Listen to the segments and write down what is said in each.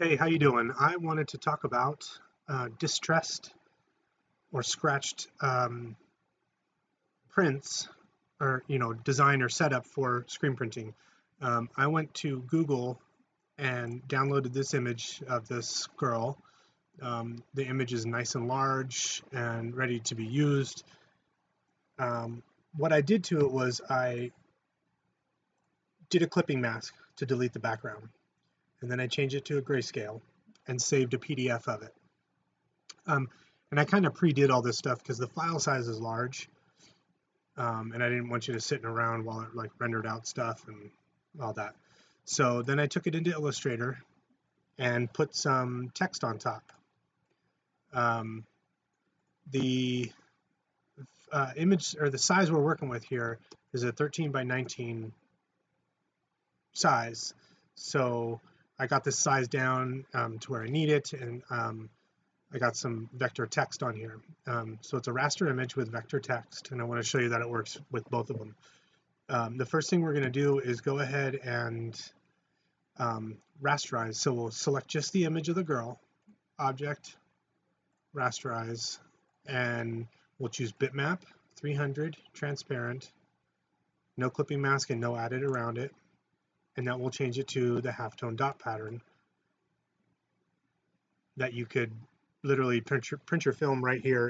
Hey, how you doing? I wanted to talk about distressed or scratched prints, or design or setup for screen printing. I went to Google and downloaded this image of this girl. The image is nice and large and ready to be used. What I did to it was I did a clipping mask to delete the background, and then I changed it to a grayscale and saved a PDF of it. And I kind of pre-did all this stuff because the file size is large, and I didn't want you to sitting around while it like rendered out stuff and all that. So then I took it into Illustrator and put some text on top. The image, or the size we're working with here, is a 13 by 19 size. So I got this size down to where I need it, and I got some vector text on here. So it's a raster image with vector text, and I want to show you that it works with both of them. The first thing we're going to do is go ahead and rasterize. So we'll select just the image of the girl, object, rasterize, and we'll choose bitmap 300, transparent, no clipping mask and no added around it, and that will change it to the halftone dot pattern that you could literally print your film right here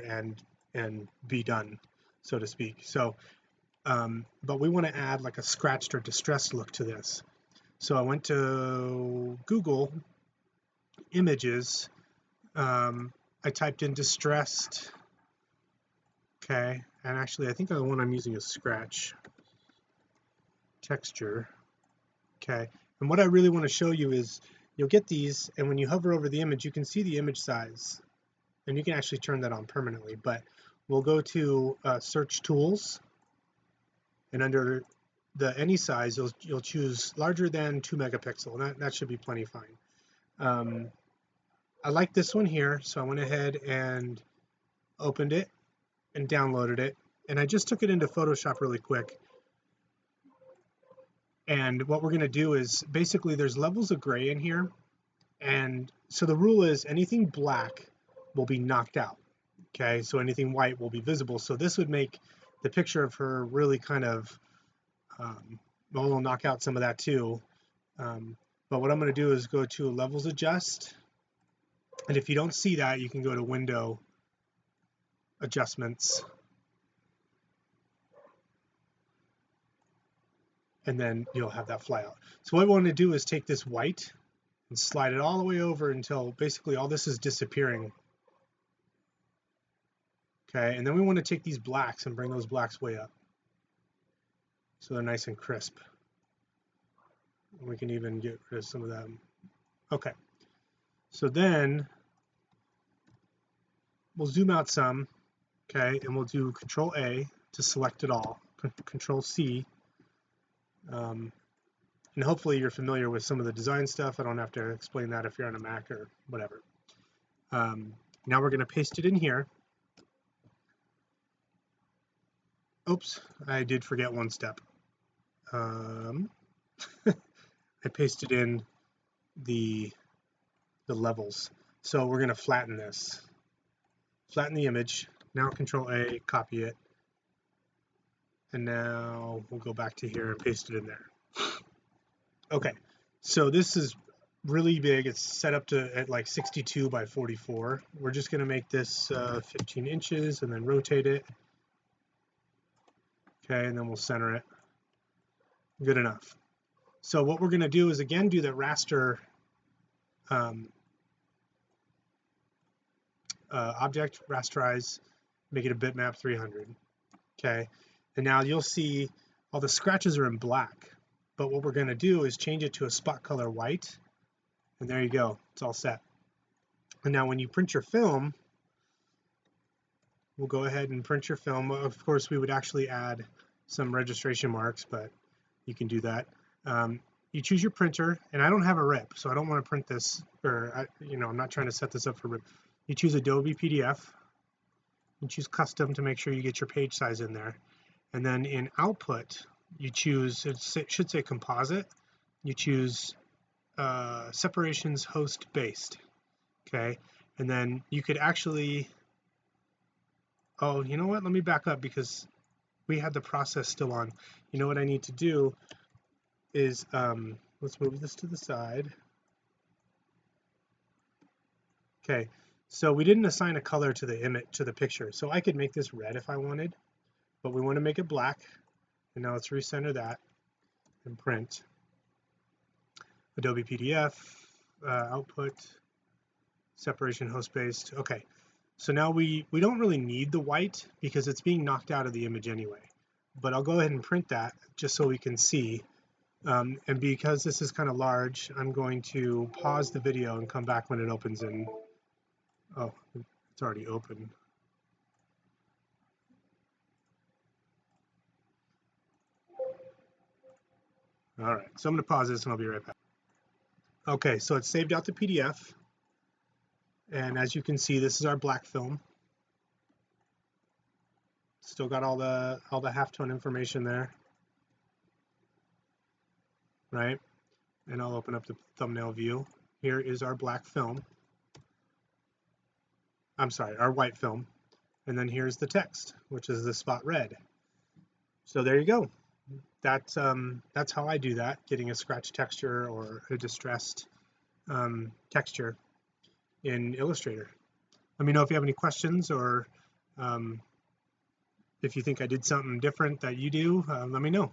and be done, so to speak. So but we want to add like a scratched or distressed look to this. So I went to Google images, I typed in distressed, okay, and actually I think the one I'm using is scratch texture, okay. And what I really want to show you is you'll get these, and when you hover over the image you can see the image size, and you can actually turn that on permanently. But we'll go to search tools, and under the any size you'll choose larger than 2 megapixel, and that should be plenty fine. I like this one here, so I went ahead and opened it and downloaded it, and I just took it into Photoshop really quick. And what we're going to do is basically there's levels of gray in here, and so the rule is anything black will be knocked out, okay, so anything white will be visible. So this would make the picture of her really kind of well, we'll knock out some of that too, but what I'm going to do is go to levels adjust, and if you don't see that you can go to window adjustments, and then you'll have that fly out. So what we want to do is take this white and slide it all the way over until basically all this is disappearing, okay. And then we want to take these blacks and bring those blacks way up so they're nice and crisp. And we can even get rid of some of them. Okay, so then we'll zoom out some, okay, and we'll do Control A to select it all, Control C, and hopefully you're familiar with some of the design stuff. I don't have to explain that if you're on a Mac or whatever. Now we're going to paste it in here. Oops, I did forget one step. I pasted in the levels. So we're going to flatten this, flatten the image. Now Control A, copy it, and now we'll go back to here and paste it in there. Okay, so this is really big. It's set up to at like 62 by 44. We're just going to make this 15 inches and then rotate it, okay, and then we'll center it. Good enough. So what we're going to do is again do the raster object, rasterize, make it a bitmap 300, okay. And now you'll see all the scratches are in black, but what we're going to do is change it to a spot color white, and there you go, it's all set. And now when you print your film, we'll go ahead and print your film. Of course we would actually add some registration marks, but you can do that. You choose your printer, and I don't have a rip, so I don't want to print this, or I'm not trying to set this up for rip. You choose Adobe PDF, you choose custom to make sure you get your page size in there, and then in output you choose, it should say composite, you choose separations host based. Okay, and then you could actually, oh, you know what, let me back up because we had the process still on. You know what I need to do is let's move this to the side. Okay, so we didn't assign a color to the image, to the picture, so I could make this red if I wanted, but we want to make it black. And now let's recenter that and print. Adobe PDF, output, separation host based. Okay, so now we don't really need the white because it's being knocked out of the image anyway, but I'll go ahead and print that just so we can see. And because this is kind of large, I'm going to pause the video and come back when it opens in. Oh, it's already open. All right, so I'm going to pause this and I'll be right back. Okay, so it's saved out the PDF, and as you can see, this is our black film. Still got all the halftone information there, right? And I'll open up the thumbnail view. Here is our black film. I'm sorry, our white film. And then here's the text, which is the spot red. So there you go. That's how I do that, getting a scratch texture or a distressed texture in Illustrator. Let me know if you have any questions, or if you think I did something different that you do, let me know.